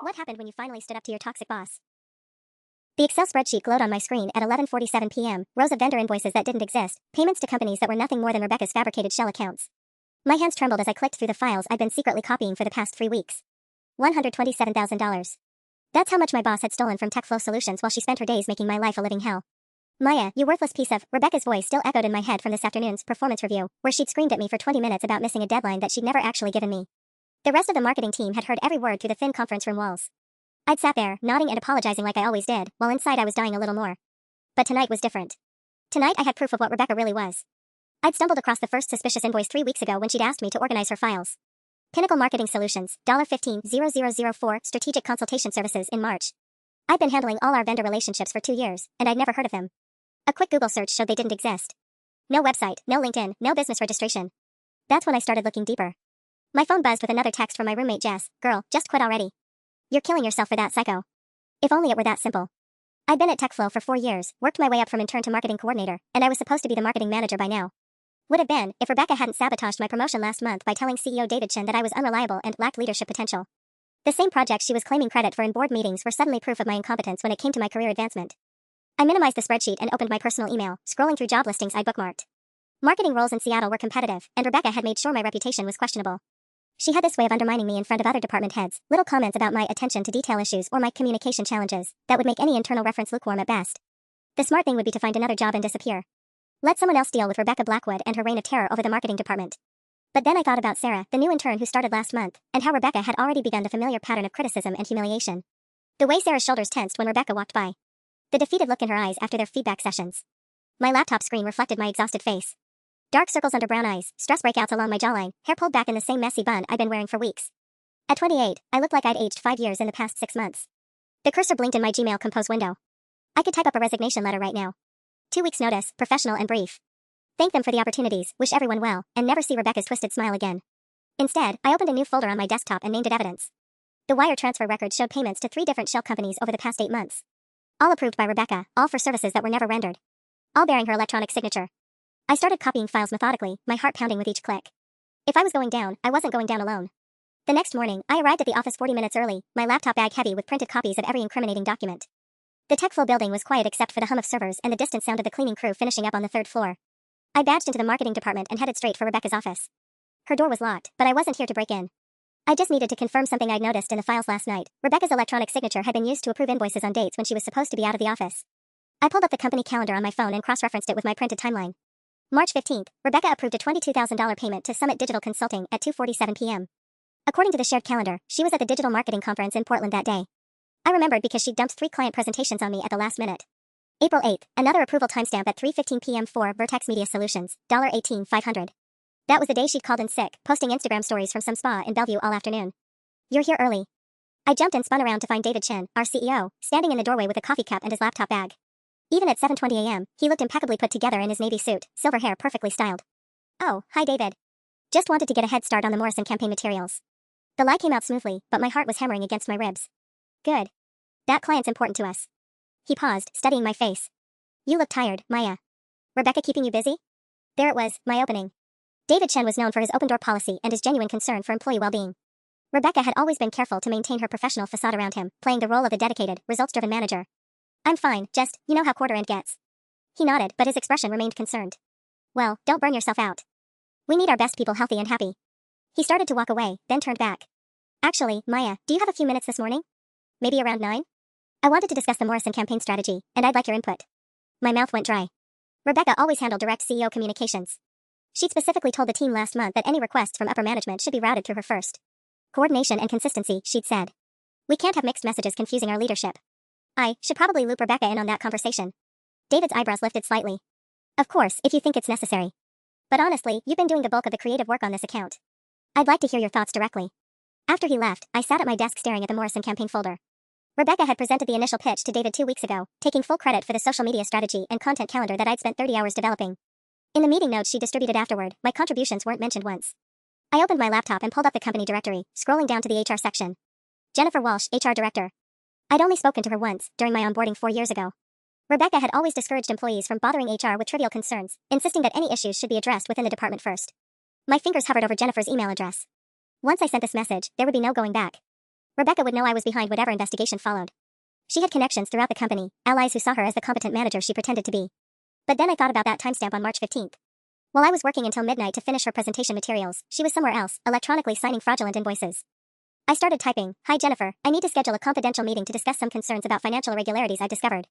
What happened when you finally stood up to your toxic boss? The Excel spreadsheet glowed on my screen at 11:47 p.m., rows of vendor invoices that didn't exist, payments to companies that were nothing more than Rebecca's fabricated shell accounts. My hands trembled as I clicked through the files I'd been secretly copying for the past 3 weeks. $127,000. That's how much my boss had stolen from TechFlow Solutions while she spent her days making my life a living hell. Maya, you worthless piece of... Rebecca's voice still echoed in my head from this afternoon's performance review, where she'd screamed at me for 20 minutes about missing a deadline that she'd never actually given me. The rest of the marketing team had heard every word through the thin conference room walls. I'd sat there, nodding and apologizing like I always did, while inside I was dying a little more. But tonight was different. Tonight I had proof of what Rebecca really was. I'd stumbled across the first suspicious invoice 3 weeks ago when she'd asked me to organize her files. Pinnacle Marketing Solutions, $15,004 Strategic Consultation Services in March. I'd been handling all our vendor relationships for 2 years, and I'd never heard of them. A quick Google search showed they didn't exist. No website, no LinkedIn, no business registration. That's when I started looking deeper. My phone buzzed with another text from my roommate Jess. Girl, just quit already. You're killing yourself for that, psycho. If only it were that simple. I'd been at TechFlow for 4 years, worked my way up from intern to marketing coordinator, and I was supposed to be the marketing manager by now. Would have been, if Rebecca hadn't sabotaged my promotion last month by telling CEO David Chen that I was unreliable and lacked leadership potential. The same projects she was claiming credit for in board meetings were suddenly proof of my incompetence when it came to my career advancement. I minimized the spreadsheet and opened my personal email, scrolling through job listings I'd bookmarked. Marketing roles in Seattle were competitive, and Rebecca had made sure my reputation was questionable. She had this way of undermining me in front of other department heads, little comments about my attention to detail issues or my communication challenges, that would make any internal reference lukewarm at best. The smart thing would be to find another job and disappear. Let someone else deal with Rebecca Blackwood and her reign of terror over the marketing department. But then I thought about Sarah, the new intern who started last month, and how Rebecca had already begun the familiar pattern of criticism and humiliation. The way Sarah's shoulders tensed when Rebecca walked by. The defeated look in her eyes after their feedback sessions. My laptop screen reflected my exhausted face. Dark circles under brown eyes, stress breakouts along my jawline, hair pulled back in the same messy bun I'd been wearing for weeks. At 28, I looked like I'd aged 5 years in the past 6 months. The cursor blinked in my Gmail compose window. I could type up a resignation letter right now. 2 weeks notice, professional and brief. Thank them for the opportunities, wish everyone well, and never see Rebecca's twisted smile again. Instead, I opened a new folder on my desktop and named it Evidence. The wire transfer record showed payments to 3 different shell companies over the past 8 months. All approved by Rebecca, all for services that were never rendered. All bearing her electronic signature. I started copying files methodically, my heart pounding with each click. If I was going down, I wasn't going down alone. The next morning, I arrived at the office 40 minutes early, my laptop bag heavy with printed copies of every incriminating document. The TechFlow building was quiet except for the hum of servers and the distant sound of the cleaning crew finishing up on the 3rd floor. I badged into the marketing department and headed straight for Rebecca's office. Her door was locked, but I wasn't here to break in. I just needed to confirm something I'd noticed in the files last night. Rebecca's electronic signature had been used to approve invoices on dates when she was supposed to be out of the office. I pulled up the company calendar on my phone and cross-referenced it with my printed timeline. March 15th, Rebecca approved a $22,000 payment to Summit Digital Consulting at 2:47 p.m. According to the shared calendar, she was at the digital marketing conference in Portland that day. I remembered because she'd dumped 3 client presentations on me at the last minute. April 8th, another approval timestamp at 3:15 p.m. for Vertex Media Solutions, $18,500. That was the day she'd called in sick, posting Instagram stories from some spa in Bellevue all afternoon. You're here early. I jumped and spun around to find David Chen, our CEO, standing in the doorway with a coffee cup and his laptop bag. Even at 7:20 a.m., he looked impeccably put together in his navy suit, silver hair perfectly styled. Oh, hi David. Just wanted to get a head start on the Morrison campaign materials. The lie came out smoothly, but my heart was hammering against my ribs. Good. That client's important to us. He paused, studying my face. You look tired, Maya. Rebecca keeping you busy? There it was, my opening. David Chen was known for his open-door policy and his genuine concern for employee well-being. Rebecca had always been careful to maintain her professional facade around him, playing the role of the dedicated, results-driven manager. I'm fine, just, you know how quarter end gets. He nodded, but his expression remained concerned. Well, don't burn yourself out. We need our best people healthy and happy. He started to walk away, then turned back. Actually, Maya, do you have a few minutes this morning? Maybe around 9? I wanted to discuss the Morrison campaign strategy, and I'd like your input. My mouth went dry. Rebecca always handled direct CEO communications. She'd specifically told the team last month that any requests from upper management should be routed through her first. Coordination and consistency, she'd said. We can't have mixed messages confusing our leadership. I should probably loop Rebecca in on that conversation. David's eyebrows lifted slightly. Of course, if you think it's necessary. But honestly, you've been doing the bulk of the creative work on this account. I'd like to hear your thoughts directly. After he left, I sat at my desk staring at the Morrison campaign folder. Rebecca had presented the initial pitch to David 2 weeks ago, taking full credit for the social media strategy and content calendar that I'd spent 30 hours developing. In the meeting notes she distributed afterward, my contributions weren't mentioned once. I opened my laptop and pulled up the company directory, scrolling down to the HR section. Jennifer Walsh, HR Director. I'd only spoken to her once, during my onboarding 4 years ago. Rebecca had always discouraged employees from bothering HR with trivial concerns, insisting that any issues should be addressed within the department first. My fingers hovered over Jennifer's email address. Once I sent this message, there would be no going back. Rebecca would know I was behind whatever investigation followed. She had connections throughout the company, allies who saw her as the competent manager she pretended to be. But then I thought about that timestamp on March 15th. While I was working until midnight to finish her presentation materials, she was somewhere else, electronically signing fraudulent invoices. I started typing, "Hi Jennifer, I need to schedule a confidential meeting to discuss some concerns about financial irregularities I discovered."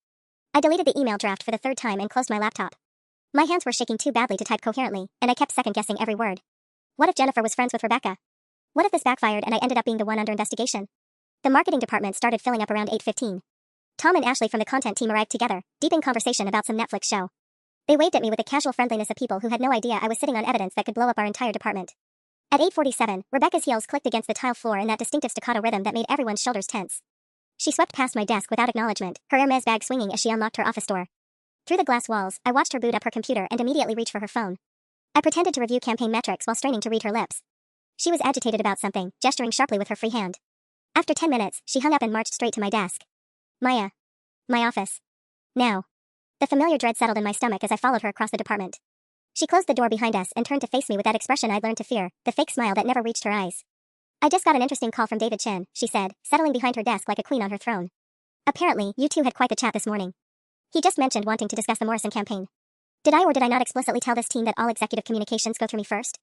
I deleted the email draft for the third time and closed my laptop. My hands were shaking too badly to type coherently, and I kept second-guessing every word. What if Jennifer was friends with Rebecca? What if this backfired and I ended up being the one under investigation? The marketing department started filling up around 8:15. Tom and Ashley from the content team arrived together, deep in conversation about some Netflix show. They waved at me with the casual friendliness of people who had no idea I was sitting on evidence that could blow up our entire department. At 8:47, Rebecca's heels clicked against the tile floor in that distinctive staccato rhythm that made everyone's shoulders tense. She swept past my desk without acknowledgement, her Hermes bag swinging as she unlocked her office door. Through the glass walls, I watched her boot up her computer and immediately reach for her phone. I pretended to review campaign metrics while straining to read her lips. She was agitated about something, gesturing sharply with her free hand. After 10 minutes, she hung up and marched straight to my desk. Maya. My office. Now. The familiar dread settled in my stomach as I followed her across the department. She closed the door behind us and turned to face me with that expression I'd learned to fear, the fake smile that never reached her eyes. "I just got an interesting call from David Chin," she said, settling behind her desk like a queen on her throne. "Apparently, you two had quite the chat this morning. He just mentioned wanting to discuss the Morrison campaign. Did I or did I not explicitly tell this team that all executive communications go through me first?"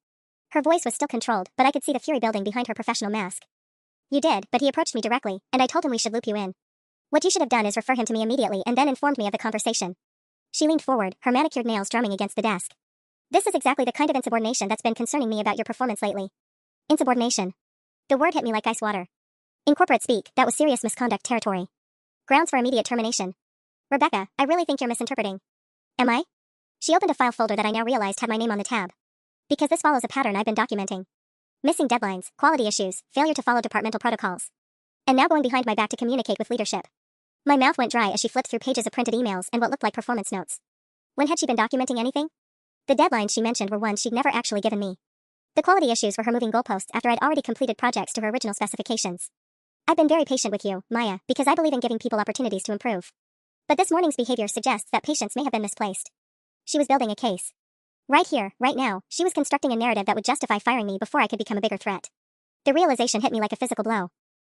Her voice was still controlled, but I could see the fury building behind her professional mask. "You did, but he approached me directly, and I told him we should loop you in. What you should have done is refer him to me immediately and then informed me of the conversation." She leaned forward, her manicured nails drumming against the desk. "This is exactly the kind of insubordination that's been concerning me about your performance lately." Insubordination. The word hit me like ice water. In corporate speak, that was serious misconduct territory. Grounds for immediate termination. "Rebecca, I really think you're misinterpreting." "Am I?" She opened a file folder that I now realized had my name on the tab. "Because this follows a pattern I've been documenting. Missing deadlines, quality issues, failure to follow departmental protocols. And now going behind my back to communicate with leadership." My mouth went dry as she flipped through pages of printed emails and what looked like performance notes. When had she been documenting anything? The deadlines she mentioned were ones she'd never actually given me. The quality issues were her moving goalposts after I'd already completed projects to her original specifications. "I've been very patient with you, Maya, because I believe in giving people opportunities to improve. But this morning's behavior suggests that patience may have been misplaced." She was building a case. Right here, right now, she was constructing a narrative that would justify firing me before I could become a bigger threat. The realization hit me like a physical blow.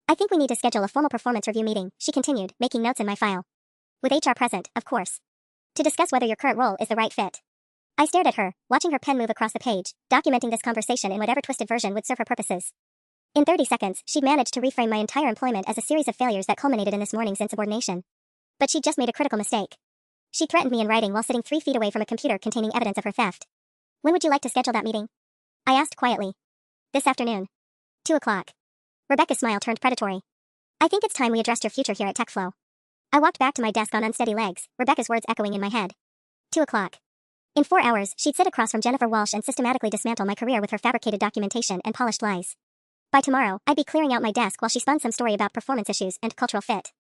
"I think we need to schedule a formal performance review meeting," she continued, making notes in my file. "With HR present, of course. To discuss whether your current role is the right fit." I stared at her, watching her pen move across the page, documenting this conversation in whatever twisted version would serve her purposes. In 30 seconds, she'd managed to reframe my entire employment as a series of failures that culminated in this morning's insubordination. But she'd just made a critical mistake. She threatened me in writing while sitting 3 feet away from a computer containing evidence of her theft. "When would you like to schedule that meeting?" I asked quietly. "This afternoon. 2 o'clock. Rebecca's smile turned predatory. "I think it's time we addressed your future here at TechFlow." I walked back to my desk on unsteady legs, Rebecca's words echoing in my head. 2 o'clock. In 4 hours, she'd sit across from Jennifer Walsh and systematically dismantle my career with her fabricated documentation and polished lies. By tomorrow, I'd be clearing out my desk while she spun some story about performance issues and cultural fit.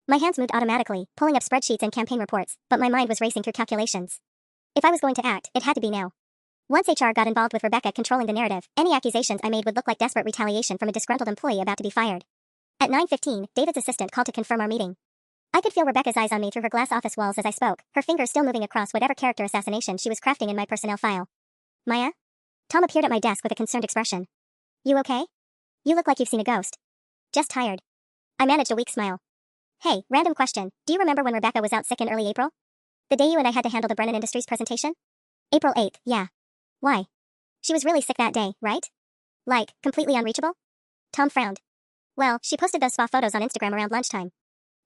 My hands moved automatically, pulling up spreadsheets and campaign reports, but my mind was racing through calculations. If I was going to act, it had to be now. Once HR got involved with Rebecca controlling the narrative, any accusations I made would look like desperate retaliation from a disgruntled employee about to be fired. At 9:15, David's assistant called to confirm our meeting. I could feel Rebecca's eyes on me through her glass office walls as I spoke, her fingers still moving across whatever character assassination she was crafting in my personnel file. "Maya?" Tom appeared at my desk with a concerned expression. "You okay? You look like you've seen a ghost." "Just tired." I managed a weak smile. "Hey, random question. Do you remember when Rebecca was out sick in early April? The day you and I had to handle the Brennan Industries presentation?" "April 8th, yeah. Why?" "She was really sick that day, right? Like, completely unreachable?" Tom frowned. "Well, she posted those spa photos on Instagram around lunchtime.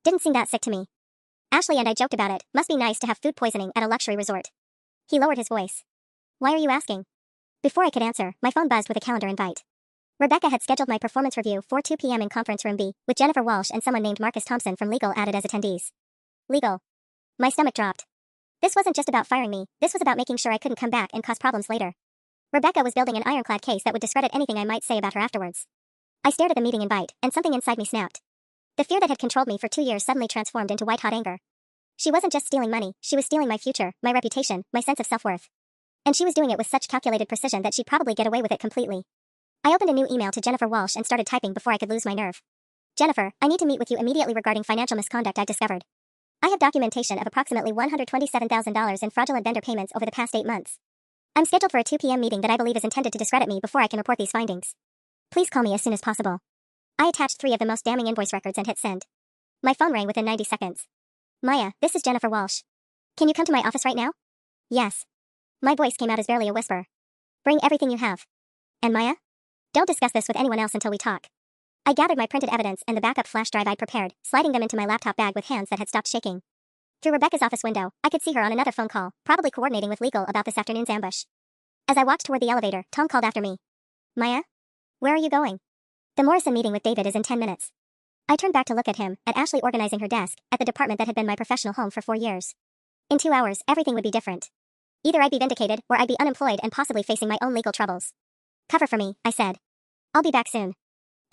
Didn't seem that sick to me. Ashley and I joked about it. Must be nice to have food poisoning at a luxury resort." He lowered his voice. "Why are you asking?" Before I could answer, my phone buzzed with a calendar invite. Rebecca had scheduled my performance review for 2 p.m. in conference room B, with Jennifer Walsh and someone named Marcus Thompson from legal added as attendees. Legal. My stomach dropped. This wasn't just about firing me, this was about making sure I couldn't come back and cause problems later. Rebecca was building an ironclad case that would discredit anything I might say about her afterwards. I stared at the meeting invite, and something inside me snapped. The fear that had controlled me for 2 years suddenly transformed into white-hot anger. She wasn't just stealing money, she was stealing my future, my reputation, my sense of self-worth. And she was doing it with such calculated precision that she'd probably get away with it completely. I opened a new email to Jennifer Walsh and started typing before I could lose my nerve. "Jennifer, I need to meet with you immediately regarding financial misconduct I discovered. I have documentation of approximately $127,000 in fraudulent vendor payments over the past 8 months. I'm scheduled for a 2 p.m. meeting that I believe is intended to discredit me before I can report these findings. Please call me as soon as possible." I attached 3 of the most damning invoice records and hit send. My phone rang within 90 seconds. Maya, this is Jennifer Walsh. Can you come to my office right now? Yes. My voice came out as barely a whisper. Bring everything you have. And Maya? Don't discuss this with anyone else until we talk. I gathered my printed evidence and the backup flash drive I'd prepared, sliding them into my laptop bag with hands that had stopped shaking. Through Rebecca's office window, I could see her on another phone call, probably coordinating with legal about this afternoon's ambush. As I walked toward the elevator, Tom called after me. Maya? Where are you going? The Morrison meeting with David is in 10 minutes. I turned back to look at him, at Ashley organizing her desk, at the department that had been my professional home for 4 years. In 2 hours, everything would be different. Either I'd be vindicated, or I'd be unemployed and possibly facing my own legal troubles. Cover for me, I said. I'll be back soon.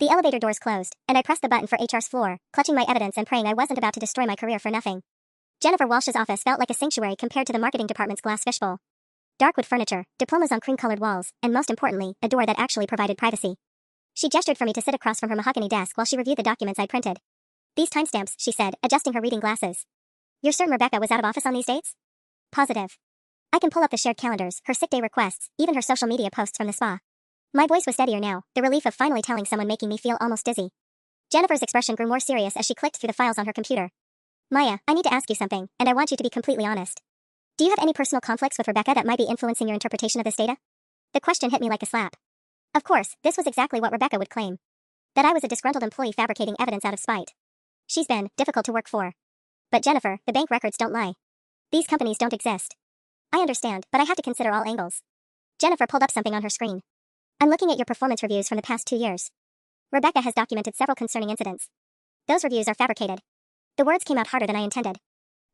The elevator doors closed, and I pressed the button for HR's floor, clutching my evidence and praying I wasn't about to destroy my career for nothing. Jennifer Walsh's office felt like a sanctuary compared to the marketing department's glass fishbowl. Dark wood furniture, diplomas on cream-colored walls, and most importantly, a door that actually provided privacy. She gestured for me to sit across from her mahogany desk while she reviewed the documents I'd printed. These timestamps, she said, adjusting her reading glasses. You're certain Rebecca was out of office on these dates? Positive. I can pull up the shared calendars, her sick day requests, even her social media posts from the spa. My voice was steadier now, the relief of finally telling someone making me feel almost dizzy. Jennifer's expression grew more serious as she clicked through the files on her computer. Maya, I need to ask you something, and I want you to be completely honest. Do you have any personal conflicts with Rebecca that might be influencing your interpretation of this data? The question hit me like a slap. Of course, this was exactly what Rebecca would claim. That I was a disgruntled employee fabricating evidence out of spite. She's been difficult to work for. But Jennifer, the bank records don't lie. These companies don't exist. I understand, but I have to consider all angles. Jennifer pulled up something on her screen. I'm looking at your performance reviews from the past 2 years. Rebecca has documented several concerning incidents. Those reviews are fabricated. The words came out harder than I intended.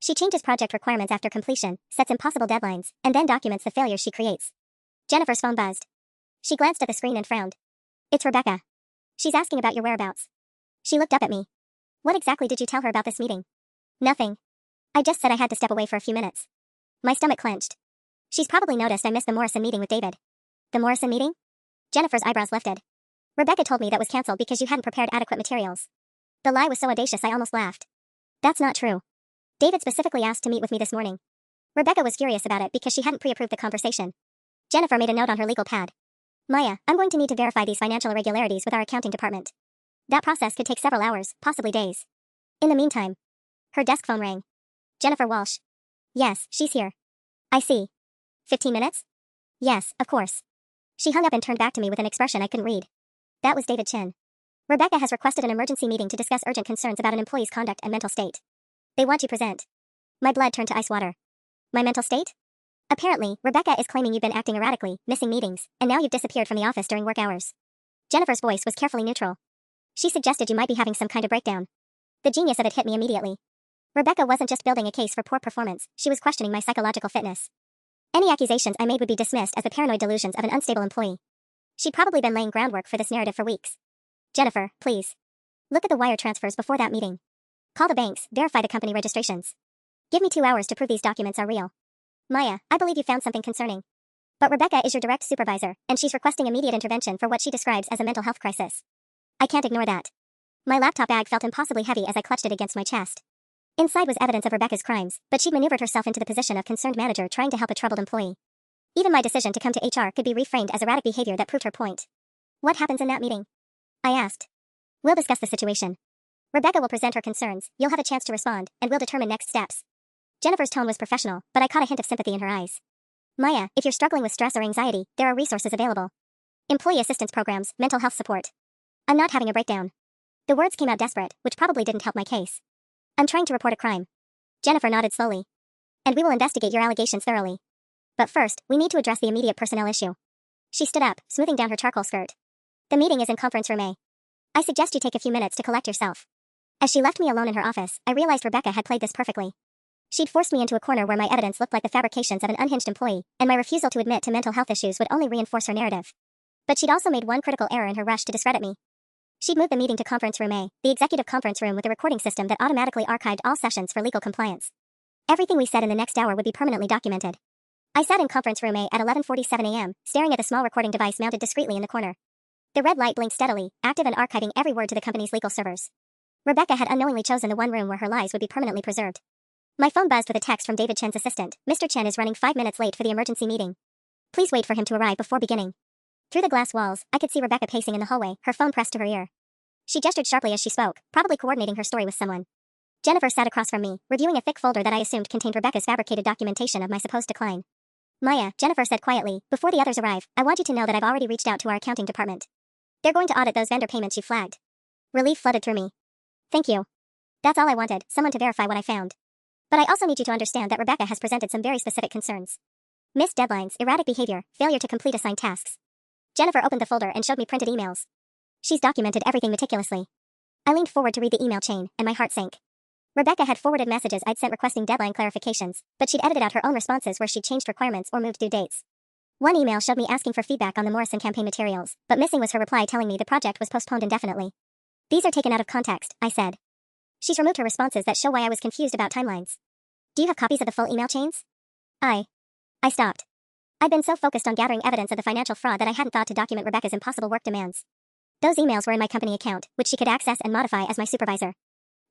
She changes project requirements after completion, sets impossible deadlines, and then documents the failures she creates. Jennifer's phone buzzed. She glanced at the screen and frowned. It's Rebecca. She's asking about your whereabouts. She looked up at me. What exactly did you tell her about this meeting? Nothing. I just said I had to step away for a few minutes. My stomach clenched. She's probably noticed I missed the Morrison meeting with David. The Morrison meeting? Jennifer's eyebrows lifted. Rebecca told me that was cancelled because you hadn't prepared adequate materials. The lie was so audacious I almost laughed. That's not true. David specifically asked to meet with me this morning. Rebecca was furious about it because she hadn't pre-approved the conversation. Jennifer made a note on her legal pad. Maya, I'm going to need to verify these financial irregularities with our accounting department. That process could take several hours, possibly days. In the meantime, her desk phone rang. Jennifer Walsh. Yes, she's here. I see. 15 minutes? Yes, of course. She hung up and turned back to me with an expression I couldn't read. That was David Chin. Rebecca has requested an emergency meeting to discuss urgent concerns about an employee's conduct and mental state. They want you present. My blood turned to ice water. My mental state? Apparently, Rebecca is claiming you've been acting erratically, missing meetings, and now you've disappeared from the office during work hours. Jennifer's voice was carefully neutral. She suggested you might be having some kind of breakdown. The genius of it hit me immediately. Rebecca wasn't just building a case for poor performance, she was questioning my psychological fitness. Any accusations I made would be dismissed as the paranoid delusions of an unstable employee. She'd probably been laying groundwork for this narrative for weeks. Jennifer, please. Look at the wire transfers before that meeting. Call the banks, verify the company registrations. Give me 2 hours to prove these documents are real. Maya, I believe you found something concerning. But Rebecca is your direct supervisor, and she's requesting immediate intervention for what she describes as a mental health crisis. I can't ignore that. My laptop bag felt impossibly heavy as I clutched it against my chest. Inside was evidence of Rebecca's crimes, but she'd maneuvered herself into the position of concerned manager trying to help a troubled employee. Even my decision to come to HR could be reframed as erratic behavior that proved her point. What happens in that meeting? I asked. We'll discuss the situation. Rebecca will present her concerns, you'll have a chance to respond, and we'll determine next steps. Jennifer's tone was professional, but I caught a hint of sympathy in her eyes. Maya, if you're struggling with stress or anxiety, there are resources available. Employee assistance programs, mental health support. I'm not having a breakdown. The words came out desperate, which probably didn't help my case. I'm trying to report a crime. Jennifer nodded slowly. And we will investigate your allegations thoroughly. But first, we need to address the immediate personnel issue. She stood up, smoothing down her charcoal skirt. The meeting is in conference room A. I suggest you take a few minutes to collect yourself. As she left me alone in her office, I realized Rebecca had played this perfectly. She'd forced me into a corner where my evidence looked like the fabrications of an unhinged employee, and my refusal to admit to mental health issues would only reinforce her narrative. But she'd also made one critical error in her rush to discredit me. She'd moved the meeting to conference room A, the executive conference room with a recording system that automatically archived all sessions for legal compliance. Everything we said in the next hour would be permanently documented. I sat in conference room A at 11:47 a.m., staring at the small recording device mounted discreetly in the corner. The red light blinked steadily, active and archiving every word to the company's legal servers. Rebecca had unknowingly chosen the one room where her lies would be permanently preserved. My phone buzzed with a text from David Chen's assistant. Mr. Chen is running 5 minutes late for the emergency meeting. Please wait for him to arrive before beginning. Through the glass walls, I could see Rebecca pacing in the hallway, her phone pressed to her ear. She gestured sharply as she spoke, probably coordinating her story with someone. Jennifer sat across from me, reviewing a thick folder that I assumed contained Rebecca's fabricated documentation of my supposed decline. Maya, Jennifer said quietly, before the others arrive, I want you to know that I've already reached out to our accounting department. They're going to audit those vendor payments you flagged. Relief flooded through me. Thank you. That's all I wanted, someone to verify what I found. But I also need you to understand that Rebecca has presented some very specific concerns. Missed deadlines, erratic behavior, failure to complete assigned tasks. Jennifer opened the folder and showed me printed emails. She's documented everything meticulously. I leaned forward to read the email chain, and my heart sank. Rebecca had forwarded messages I'd sent requesting deadline clarifications, but she'd edited out her own responses where she'd changed requirements or moved due dates. One email showed me asking for feedback on the Morrison campaign materials, but missing was her reply telling me the project was postponed indefinitely. These are taken out of context, I said. She's removed her responses that show why I was confused about timelines. Do you have copies of the full email chains? I stopped. I'd been so focused on gathering evidence of the financial fraud that I hadn't thought to document Rebecca's impossible work demands. Those emails were in my company account, which she could access and modify as my supervisor.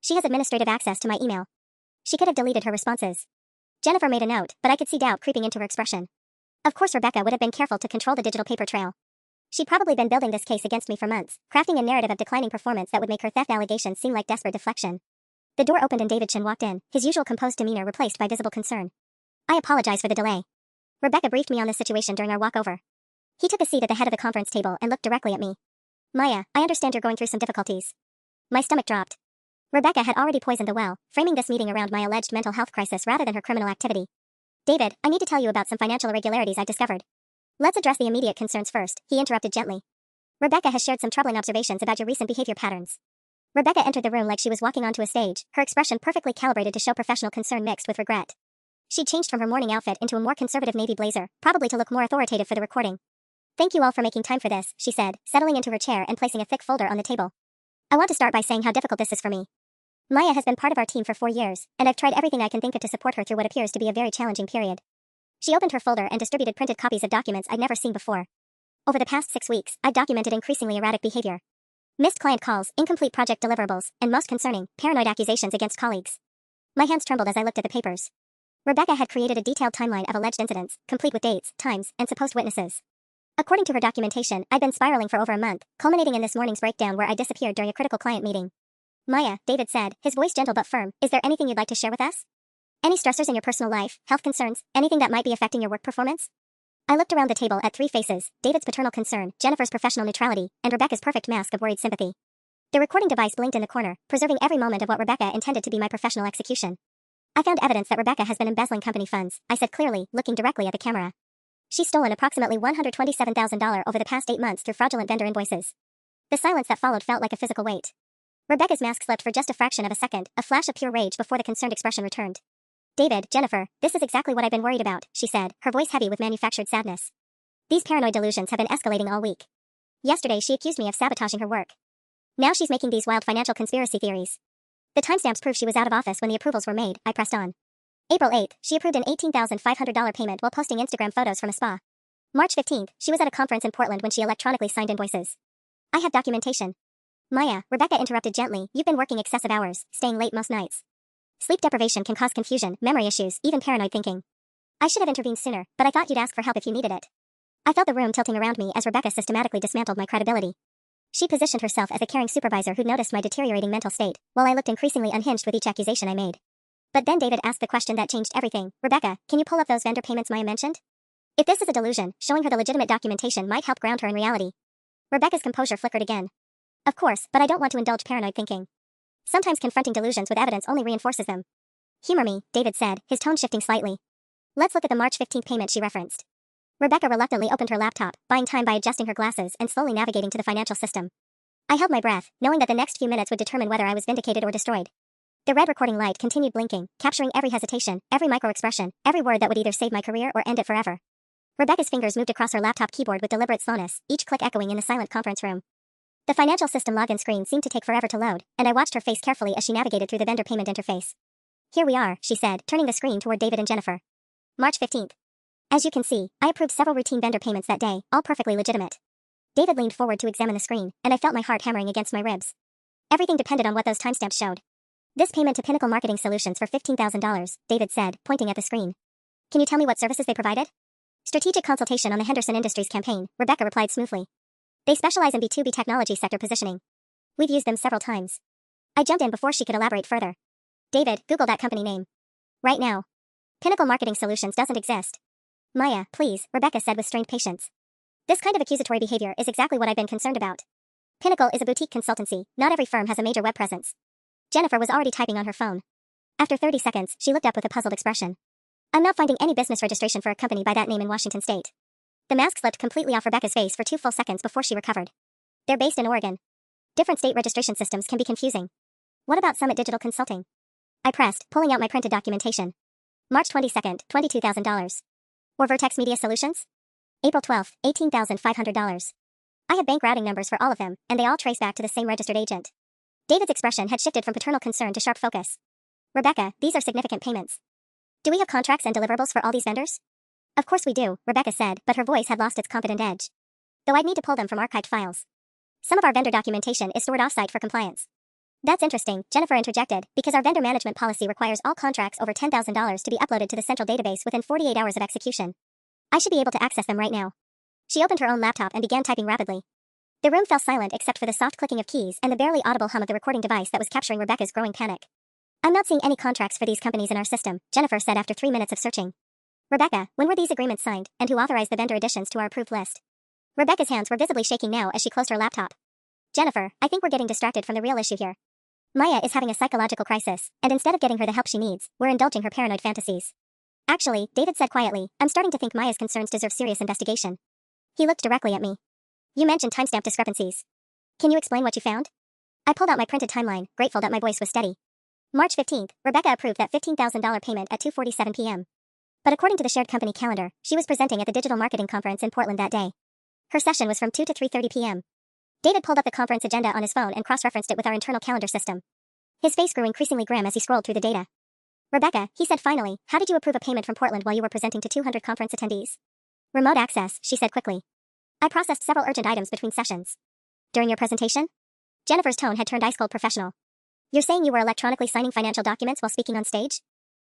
She has administrative access to my email. She could have deleted her responses. Jennifer made a note, but I could see doubt creeping into her expression. Of course Rebecca would have been careful to control the digital paper trail. She'd probably been building this case against me for months, crafting a narrative of declining performance that would make her theft allegations seem like desperate deflection. The door opened and David Chin walked in, his usual composed demeanor replaced by visible concern. I apologize for the delay. Rebecca briefed me on the situation during our walk over. He took a seat at the head of the conference table and looked directly at me. Maya, I understand you're going through some difficulties. My stomach dropped. Rebecca had already poisoned the well, framing this meeting around my alleged mental health crisis rather than her criminal activity. David, I need to tell you about some financial irregularities I've discovered. Let's address the immediate concerns first, he interrupted gently. Rebecca has shared some troubling observations about your recent behavior patterns. Rebecca entered the room like she was walking onto a stage, her expression perfectly calibrated to show professional concern mixed with regret. She'd changed from her morning outfit into a more conservative navy blazer, probably to look more authoritative for the recording. Thank you all for making time for this, she said, settling into her chair and placing a thick folder on the table. I want to start by saying how difficult this is for me. Maya has been part of our team for 4 years, and I've tried everything I can think of to support her through what appears to be a very challenging period. She opened her folder and distributed printed copies of documents I'd never seen before. Over the past 6 weeks, I've documented increasingly erratic behavior. Missed client calls, incomplete project deliverables, and most concerning, paranoid accusations against colleagues. My hands trembled as I looked at the papers. Rebecca had created a detailed timeline of alleged incidents, complete with dates, times, and supposed witnesses. According to her documentation, I'd been spiraling for over a month, culminating in this morning's breakdown where I disappeared during a critical client meeting. Maya, David said, his voice gentle but firm, is there anything you'd like to share with us? Any stressors in your personal life, health concerns, anything that might be affecting your work performance? I looked around the table at 3 faces, David's paternal concern, Jennifer's professional neutrality, and Rebecca's perfect mask of worried sympathy. The recording device blinked in the corner, preserving every moment of what Rebecca intended to be my professional execution. I found evidence that Rebecca has been embezzling company funds, I said clearly, looking directly at the camera. She's stolen approximately $127,000 over the past 8 months through fraudulent vendor invoices. The silence that followed felt like a physical weight. Rebecca's mask slipped for just a fraction of a second, a flash of pure rage before the concerned expression returned. David, Jennifer, this is exactly what I've been worried about, she said, her voice heavy with manufactured sadness. These paranoid delusions have been escalating all week. Yesterday she accused me of sabotaging her work. Now she's making these wild financial conspiracy theories. The timestamps prove she was out of office when the approvals were made, I pressed on. April 8th, she approved an $18,500 payment while posting Instagram photos from a spa. March 15th, she was at a conference in Portland when she electronically signed invoices. I have documentation. Maya, Rebecca interrupted gently, you've been working excessive hours, staying late most nights. Sleep deprivation can cause confusion, memory issues, even paranoid thinking. I should have intervened sooner, but I thought you'd ask for help if you needed it. I felt the room tilting around me as Rebecca systematically dismantled my credibility. She positioned herself as a caring supervisor who'd noticed my deteriorating mental state, while I looked increasingly unhinged with each accusation I made. But then David asked the question that changed everything. Rebecca, can you pull up those vendor payments Maya mentioned? If this is a delusion, showing her the legitimate documentation might help ground her in reality. Rebecca's composure flickered again. Of course, but I don't want to indulge paranoid thinking. Sometimes confronting delusions with evidence only reinforces them. Humor me, David said, his tone shifting slightly. Let's look at the March 15th payment she referenced. Rebecca reluctantly opened her laptop, buying time by adjusting her glasses and slowly navigating to the financial system. I held my breath, knowing that the next few minutes would determine whether I was vindicated or destroyed. The red recording light continued blinking, capturing every hesitation, every micro-expression, every word that would either save my career or end it forever. Rebecca's fingers moved across her laptop keyboard with deliberate slowness, each click echoing in the silent conference room. The financial system login screen seemed to take forever to load, and I watched her face carefully as she navigated through the vendor payment interface. Here we are, she said, turning the screen toward David and Jennifer. March 15th. As you can see, I approved several routine vendor payments that day, all perfectly legitimate. David leaned forward to examine the screen, and I felt my heart hammering against my ribs. Everything depended on what those timestamps showed. This payment to Pinnacle Marketing Solutions for $15,000, David said, pointing at the screen. Can you tell me what services they provided? Strategic consultation on the Henderson Industries campaign, Rebecca replied smoothly. They specialize in B2B technology sector positioning. We've used them several times. I jumped in before she could elaborate further. David, Google that company name. Right now. Pinnacle Marketing Solutions doesn't exist. Maya, please, Rebecca said with strained patience. This kind of accusatory behavior is exactly what I've been concerned about. Pinnacle is a boutique consultancy, not every firm has a major web presence. Jennifer was already typing on her phone. After 30 seconds, she looked up with a puzzled expression. I'm not finding any business registration for a company by that name in Washington state. The mask slipped completely off Rebecca's face for 2 full seconds before she recovered. They're based in Oregon. Different state registration systems can be confusing. What about Summit Digital Consulting? I pressed, pulling out my printed documentation. March 22nd, $22,000. Or Vertex Media Solutions? April 12th, $18,500. I have bank routing numbers for all of them, and they all trace back to the same registered agent. David's expression had shifted from paternal concern to sharp focus. Rebecca, these are significant payments. Do we have contracts and deliverables for all these vendors? Of course we do, Rebecca said, but her voice had lost its confident edge. Though I'd need to pull them from archived files. Some of our vendor documentation is stored offsite for compliance. That's interesting, Jennifer interjected, because our vendor management policy requires all contracts over $10,000 to be uploaded to the central database within 48 hours of execution. I should be able to access them right now. She opened her own laptop and began typing rapidly. The room fell silent except for the soft clicking of keys and the barely audible hum of the recording device that was capturing Rebecca's growing panic. I'm not seeing any contracts for these companies in our system, Jennifer said after 3 minutes of searching. Rebecca, when were these agreements signed, and who authorized the vendor additions to our approved list? Rebecca's hands were visibly shaking now as she closed her laptop. Jennifer, I think we're getting distracted from the real issue here. Maya is having a psychological crisis, and instead of getting her the help she needs, we're indulging her paranoid fantasies. Actually, David said quietly, I'm starting to think Maya's concerns deserve serious investigation. He looked directly at me. You mentioned timestamp discrepancies. Can you explain what you found? I pulled out my printed timeline, grateful that my voice was steady. March 15th, Rebecca approved that $15,000 payment at 2:47 p.m. But according to the shared company calendar, she was presenting at the Digital Marketing Conference in Portland that day. Her session was from 2 to 3:30 p.m. David pulled up the conference agenda on his phone and cross-referenced it with our internal calendar system. His face grew increasingly grim as he scrolled through the data. Rebecca, he said finally, how did you approve a payment from Portland while you were presenting to 200 conference attendees? Remote access, she said quickly. I processed several urgent items between sessions. During your presentation? Jennifer's tone had turned ice-cold professional. You're saying you were electronically signing financial documents while speaking on stage?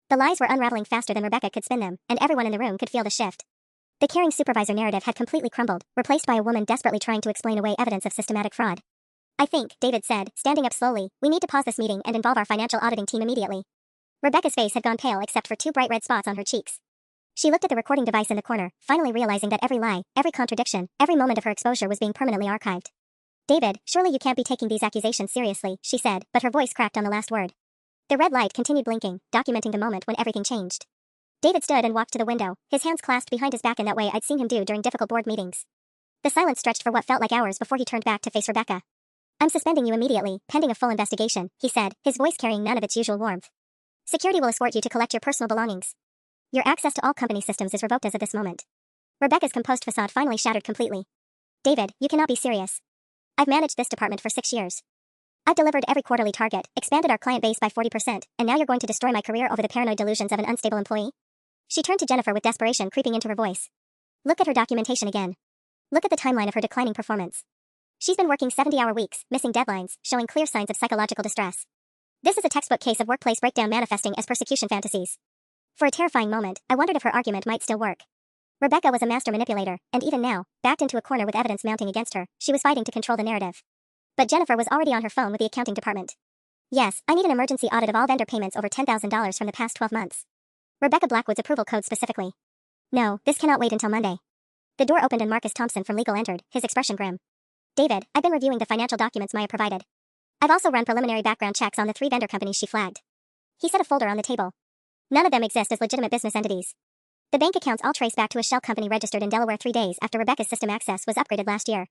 The lies were unraveling faster than Rebecca could spin them, and everyone in the room could feel the shift. The caring supervisor narrative had completely crumbled, replaced by a woman desperately trying to explain away evidence of systematic fraud. I think, David said, standing up slowly, we need to pause this meeting and involve our financial auditing team immediately. Rebecca's face had gone pale except for 2 bright red spots on her cheeks. She looked at the recording device in the corner, finally realizing that every lie, every contradiction, every moment of her exposure was being permanently archived. David, surely you can't be taking these accusations seriously, she said, but her voice cracked on the last word. The red light continued blinking, documenting the moment when everything changed. David stood and walked to the window, his hands clasped behind his back in that way I'd seen him do during difficult board meetings. The silence stretched for what felt like hours before he turned back to face Rebecca. I'm suspending you immediately, pending a full investigation, he said, his voice carrying none of its usual warmth. Security will escort you to collect your personal belongings. Your access to all company systems is revoked as of this moment. Rebecca's composed facade finally shattered completely. David, you cannot be serious. I've managed this department for 6 years. I've delivered every quarterly target, expanded our client base by 40%, and now you're going to destroy my career over the paranoid delusions of an unstable employee? She turned to Jennifer with desperation creeping into her voice. Look at her documentation again. Look at the timeline of her declining performance. She's been working 70-hour weeks, missing deadlines, showing clear signs of psychological distress. This is a textbook case of workplace breakdown manifesting as persecution fantasies. For a terrifying moment, I wondered if her argument might still work. Rebecca was a master manipulator, and even now, backed into a corner with evidence mounting against her, she was fighting to control the narrative. But Jennifer was already on her phone with the accounting department. Yes, I need an emergency audit of all vendor payments over $10,000 from the past 12 months. Rebecca Blackwood's approval code specifically. No, this cannot wait until Monday. The door opened and Marcus Thompson from legal entered, his expression grim. David, I've been reviewing the financial documents Maya provided. I've also run preliminary background checks on the 3 vendor companies she flagged. He set a folder on the table. None of them exist as legitimate business entities. The bank accounts all trace back to a shell company registered in Delaware 3 days after Rebecca's system access was upgraded last year.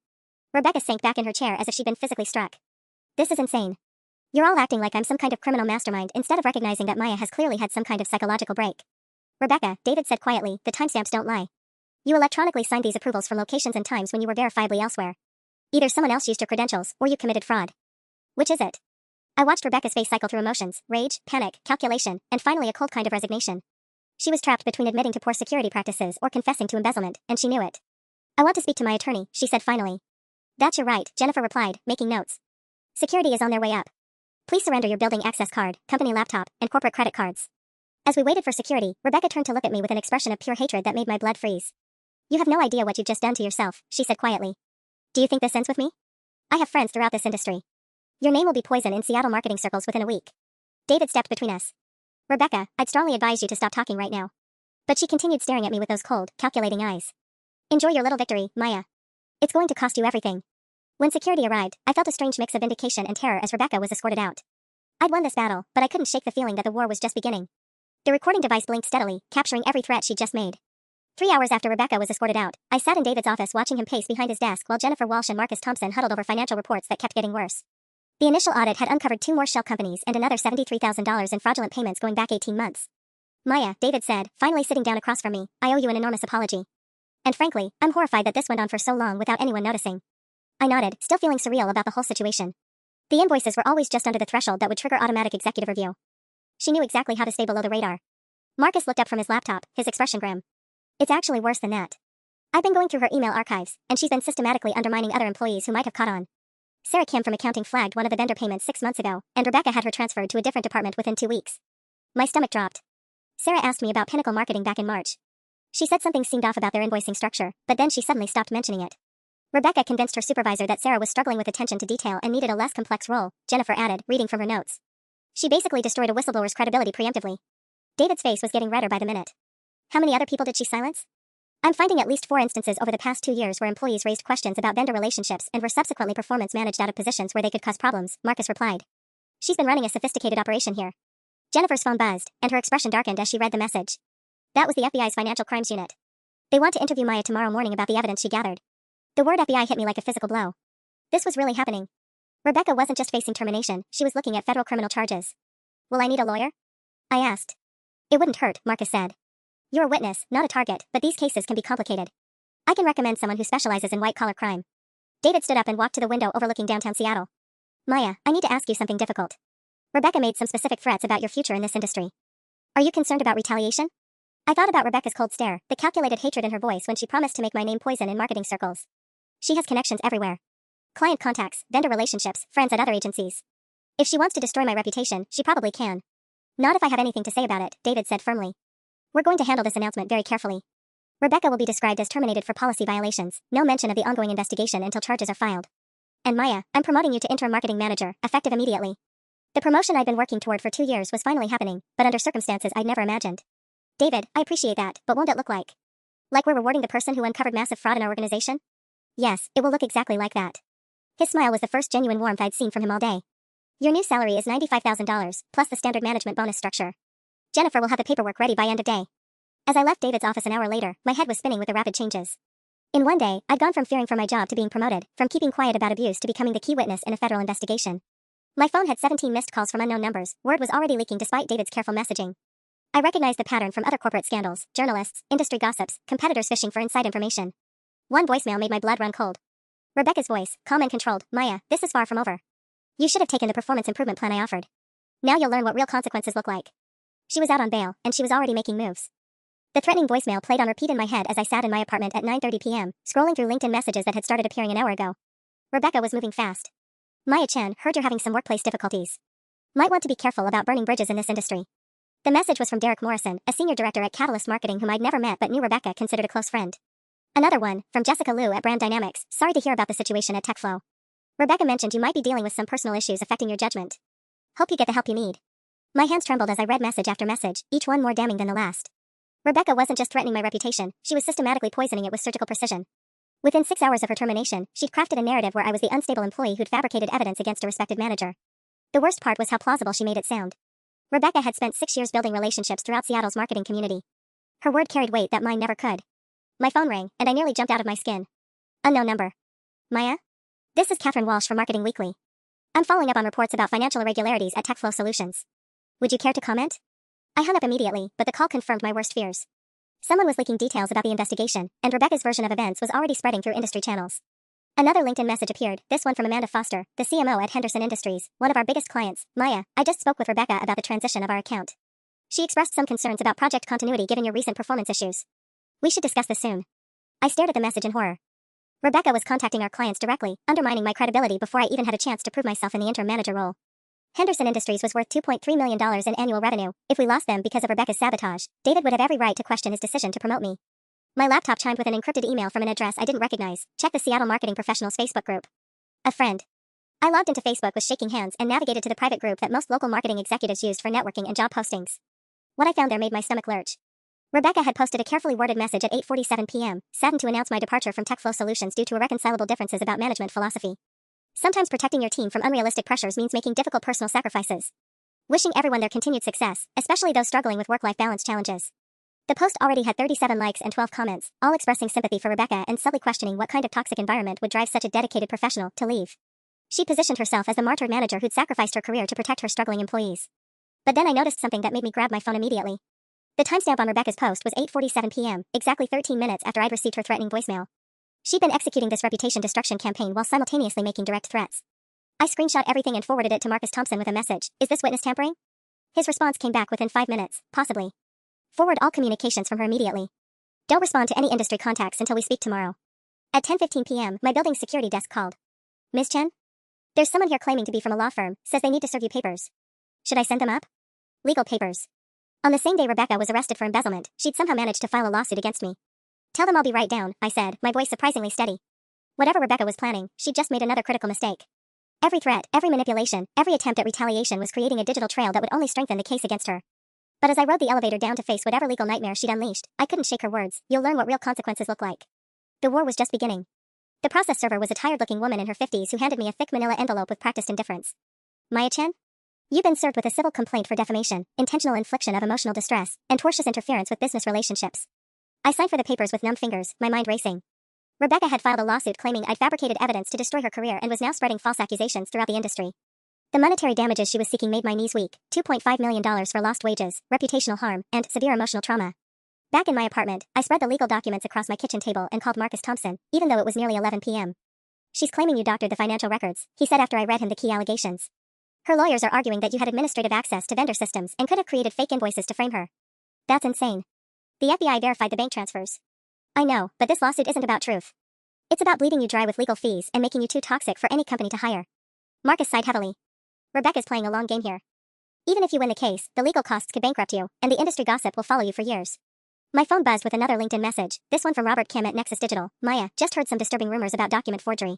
Rebecca sank back in her chair as if she'd been physically struck. This is insane. You're all acting like I'm some kind of criminal mastermind instead of recognizing that Maya has clearly had some kind of psychological break. Rebecca, David said quietly, the timestamps don't lie. You electronically signed these approvals from locations and times when you were verifiably elsewhere. Either someone else used your credentials, or you committed fraud. Which is it? I watched Rebecca's face cycle through emotions, rage, panic, calculation, and finally a cold kind of resignation. She was trapped between admitting to poor security practices or confessing to embezzlement, and she knew it. I want to speak to my attorney, she said finally. That's your right, Jennifer replied, making notes. Security is on their way up. Please surrender your building access card, company laptop, and corporate credit cards. As we waited for security, Rebecca turned to look at me with an expression of pure hatred that made my blood freeze. You have no idea what you've just done to yourself, she said quietly. Do you think this ends with me? I have friends throughout this industry. Your name will be poison in Seattle marketing circles within a week. David stepped between us. Rebecca, I'd strongly advise you to stop talking right now. But she continued staring at me with those cold, calculating eyes. Enjoy your little victory, Maya. It's going to cost you everything. When security arrived, I felt a strange mix of vindication and terror as Rebecca was escorted out. I'd won this battle, but I couldn't shake the feeling that the war was just beginning. The recording device blinked steadily, capturing every threat she'd just made. 3 hours after Rebecca was escorted out, I sat in David's office watching him pace behind his desk while Jennifer Walsh and Marcus Thompson huddled over financial reports that kept getting worse. The initial audit had uncovered 2 more shell companies and another $73,000 in fraudulent payments going back 18 months. Maya, David said, finally sitting down across from me, I owe you an enormous apology. And frankly, I'm horrified that this went on for so long without anyone noticing. I nodded, still feeling surreal about the whole situation. The invoices were always just under the threshold that would trigger automatic executive review. She knew exactly how to stay below the radar. Marcus looked up from his laptop, his expression grim. It's actually worse than that. I've been going through her email archives, and she's been systematically undermining other employees who might have caught on. Sarah Kim from accounting flagged one of the vendor payments 6 months ago, and Rebecca had her transferred to a different department within 2 weeks. My stomach dropped. Sarah asked me about Pinnacle Marketing back in March. She said something seemed off about their invoicing structure, but then she suddenly stopped mentioning it. Rebecca convinced her supervisor that Sarah was struggling with attention to detail and needed a less complex role, Jennifer added, reading from her notes. She basically destroyed a whistleblower's credibility preemptively. David's face was getting redder by the minute. How many other people did she silence? I'm finding at least 4 instances over the past 2 years where employees raised questions about vendor relationships and were subsequently performance managed out of positions where they could cause problems, Marcus replied. She's been running a sophisticated operation here. Jennifer's phone buzzed, and her expression darkened as she read the message. That was the FBI's Financial Crimes Unit. They want to interview Maya tomorrow morning about the evidence she gathered. The word FBI hit me like a physical blow. This was really happening. Rebecca wasn't just facing termination, she was looking at federal criminal charges. Will I need a lawyer? I asked. It wouldn't hurt, Marcus said. You're a witness, not a target, but these cases can be complicated. I can recommend someone who specializes in white-collar crime. David stood up and walked to the window overlooking downtown Seattle. Maya, I need to ask you something difficult. Rebecca made some specific threats about your future in this industry. Are you concerned about retaliation? I thought about Rebecca's cold stare, the calculated hatred in her voice when she promised to make my name poison in marketing circles. She has connections everywhere. Client contacts, vendor relationships, friends at other agencies. If she wants to destroy my reputation, she probably can. Not if I have anything to say about it, David said firmly. We're going to handle this announcement very carefully. Rebecca will be described as terminated for policy violations, no mention of the ongoing investigation until charges are filed. And Maya, I'm promoting you to interim marketing manager, effective immediately. The promotion I'd been working toward for 2 years was finally happening, but under circumstances I'd never imagined. David, I appreciate that, but won't it look like? Like we're rewarding the person who uncovered massive fraud in our organization? Yes, it will look exactly like that. His smile was the first genuine warmth I'd seen from him all day. Your new salary is $95,000, plus the standard management bonus structure. Jennifer will have the paperwork ready by end of day. As I left David's office an hour later, my head was spinning with the rapid changes. In one day, I'd gone from fearing for my job to being promoted, from keeping quiet about abuse to becoming the key witness in a federal investigation. My phone had 17 missed calls from unknown numbers, word was already leaking despite David's careful messaging. I recognized the pattern from other corporate scandals, journalists, industry gossips, competitors fishing for inside information. One voicemail made my blood run cold. Rebecca's voice, calm and controlled, Maya, this is far from over. You should have taken the performance improvement plan I offered. Now you'll learn what real consequences look like. She was out on bail, and she was already making moves. The threatening voicemail played on repeat in my head as I sat in my apartment at 9:30 p.m., scrolling through LinkedIn messages that had started appearing an hour ago. Rebecca was moving fast. Maya Chen, heard you're having some workplace difficulties. Might want to be careful about burning bridges in this industry. The message was from Derek Morrison, a senior director at Catalyst Marketing whom I'd never met but knew Rebecca considered a close friend. Another one, from Jessica Liu at Brand Dynamics, sorry to hear about the situation at TechFlow. Rebecca mentioned you might be dealing with some personal issues affecting your judgment. Hope you get the help you need. My hands trembled as I read message after message, each one more damning than the last. Rebecca wasn't just threatening my reputation, she was systematically poisoning it with surgical precision. Within 6 hours of her termination, she'd crafted a narrative where I was the unstable employee who'd fabricated evidence against a respected manager. The worst part was how plausible she made it sound. Rebecca had spent 6 years building relationships throughout Seattle's marketing community. Her word carried weight that mine never could. My phone rang, and I nearly jumped out of my skin. Unknown number. Maya? This is Catherine Walsh from Marketing Weekly. I'm following up on reports about financial irregularities at TechFlow Solutions. Would you care to comment? I hung up immediately, but the call confirmed my worst fears. Someone was leaking details about the investigation, and Rebecca's version of events was already spreading through industry channels. Another LinkedIn message appeared, this one from Amanda Foster, the CMO at Henderson Industries, one of our biggest clients. Maya, I just spoke with Rebecca about the transition of our account. She expressed some concerns about project continuity given your recent performance issues. We should discuss this soon. I stared at the message in horror. Rebecca was contacting our clients directly, undermining my credibility before I even had a chance to prove myself in the interim manager role. Henderson Industries was worth $2.3 million in annual revenue. If we lost them because of Rebecca's sabotage, David would have every right to question his decision to promote me. My laptop chimed with an encrypted email from an address I didn't recognize. Check the Seattle Marketing Professionals Facebook group. A friend. I logged into Facebook with shaking hands and navigated to the private group that most local marketing executives used for networking and job postings. What I found there made my stomach lurch. Rebecca had posted a carefully worded message at 8:47 p.m., saddened to announce my departure from TechFlow Solutions due to irreconcilable differences about management philosophy. Sometimes protecting your team from unrealistic pressures means making difficult personal sacrifices. Wishing everyone their continued success, especially those struggling with work-life balance challenges. The post already had 37 likes and 12 comments, all expressing sympathy for Rebecca and subtly questioning what kind of toxic environment would drive such a dedicated professional to leave. She positioned herself as the martyred manager who'd sacrificed her career to protect her struggling employees. But then I noticed something that made me grab my phone immediately. The timestamp on Rebecca's post was 8:47 p.m., exactly 13 minutes after I'd received her threatening voicemail. She'd been executing this reputation destruction campaign while simultaneously making direct threats. I screenshot everything and forwarded it to Marcus Thompson with a message: "Is this witness tampering?" His response came back within 5 minutes: "Possibly. Forward all communications from her immediately. Don't respond to any industry contacts until we speak tomorrow." At 10:15 p.m., my building's security desk called. "Ms. Chen? There's someone here claiming to be from a law firm, says they need to serve you papers. Should I send them up?" Legal papers. On the same day Rebecca was arrested for embezzlement, she'd somehow managed to file a lawsuit against me. "Tell them I'll be right down," I said, my voice surprisingly steady. Whatever Rebecca was planning, she'd just made another critical mistake. Every threat, every manipulation, every attempt at retaliation was creating a digital trail that would only strengthen the case against her. But as I rode the elevator down to face whatever legal nightmare she'd unleashed, I couldn't shake her words: "You'll learn what real consequences look like." The war was just beginning. The process server was a tired-looking woman in her 50s who handed me a thick manila envelope with practiced indifference. "Maya Chen? You've been served with a civil complaint for defamation, intentional infliction of emotional distress, and tortious interference with business relationships." I signed for the papers with numb fingers, my mind racing. Rebecca had filed a lawsuit claiming I'd fabricated evidence to destroy her career and was now spreading false accusations throughout the industry. The monetary damages she was seeking made my knees weak: $2.5 million for lost wages, reputational harm, and severe emotional trauma. Back in my apartment, I spread the legal documents across my kitchen table and called Marcus Thompson, even though it was nearly 11 p.m. "She's claiming you doctored the financial records," he said after I read him the key allegations. "Her lawyers are arguing that you had administrative access to vendor systems and could have created fake invoices to frame her." "That's insane. The FBI verified the bank transfers." "I know, but this lawsuit isn't about truth. It's about bleeding you dry with legal fees and making you too toxic for any company to hire." Marcus sighed heavily. "Rebecca's playing a long game here. Even if you win the case, the legal costs could bankrupt you, and the industry gossip will follow you for years." My phone buzzed with another LinkedIn message, this one from Robert Kim at Nexus Digital. "Maya, just heard some disturbing rumors about document forgery.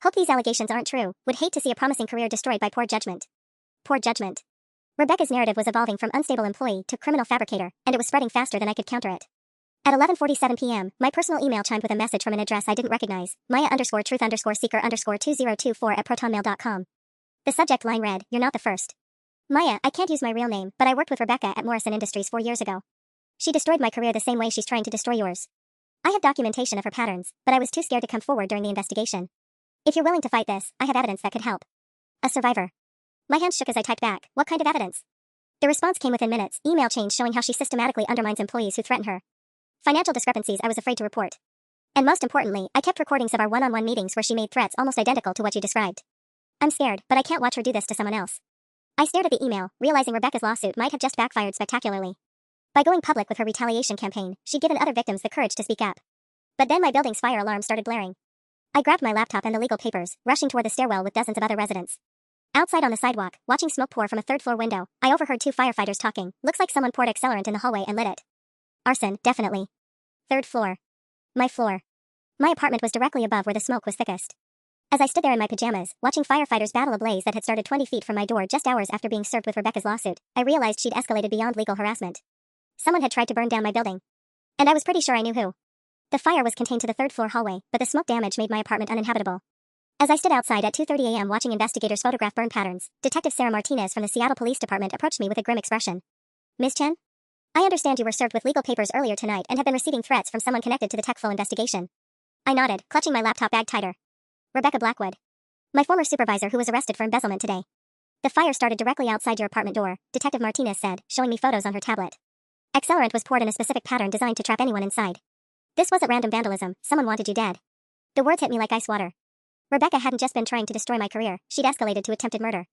Hope these allegations aren't true. Would hate to see a promising career destroyed by poor judgment." Poor judgment. Rebecca's narrative was evolving from unstable employee to criminal fabricator, and it was spreading faster than I could counter it. At 11:47 p.m., my personal email chimed with a message from an address I didn't recognize: Maya_truth_seeker_2024@protonmail.com. The subject line read: "You're not the first." Maya, I can't use my real name, but I worked with Rebecca at Morrison Industries 4 years ago. She destroyed my career the same way she's trying to destroy yours. I have documentation of her patterns, but I was too scared to come forward during the investigation. If you're willing to fight this, I have evidence that could help." A survivor. My hands shook as I typed back: "What kind of evidence?" The response came within minutes: email chains showing how she systematically undermines employees who threaten her. Financial discrepancies I was afraid to report. And most importantly, I kept recordings of our one-on-one meetings where she made threats almost identical to what you described. I'm scared, but I can't watch her do this to someone else. I stared at the email, realizing Rebecca's lawsuit might have just backfired spectacularly. By going public with her retaliation campaign, she'd given other victims the courage to speak up. But then my building's fire alarm started blaring. I grabbed my laptop and the legal papers, rushing toward the stairwell with dozens of other residents. Outside on the sidewalk, watching smoke pour from a third-floor window, I overheard 2 firefighters talking. Looks like someone poured accelerant in the hallway and lit it. Arson, definitely. Third floor. My floor. My apartment was directly above where the smoke was thickest. As I stood there in my pajamas, watching firefighters battle a blaze that had started 20 feet from my door just hours after being served with Rebecca's lawsuit, I realized she'd escalated beyond legal harassment. Someone had tried to burn down my building. And I was pretty sure I knew who. The fire was contained to the third-floor hallway, but the smoke damage made my apartment uninhabitable. As I stood outside at 2:30 a.m. watching investigators photograph burn patterns, Detective Sarah Martinez from the Seattle Police Department approached me with a grim expression. "Ms. Chen? I understand you were served with legal papers earlier tonight and have been receiving threats from someone connected to the TechFlow investigation." I nodded, clutching my laptop bag tighter. "Rebecca Blackwood. My former supervisor who was arrested for embezzlement today." "The fire started directly outside your apartment door," Detective Martinez said, showing me photos on her tablet. "Accelerant was poured in a specific pattern designed to trap anyone inside. This wasn't random vandalism, someone wanted you dead." The words hit me like ice water. Rebecca hadn't just been trying to destroy my career, she'd escalated to attempted murder.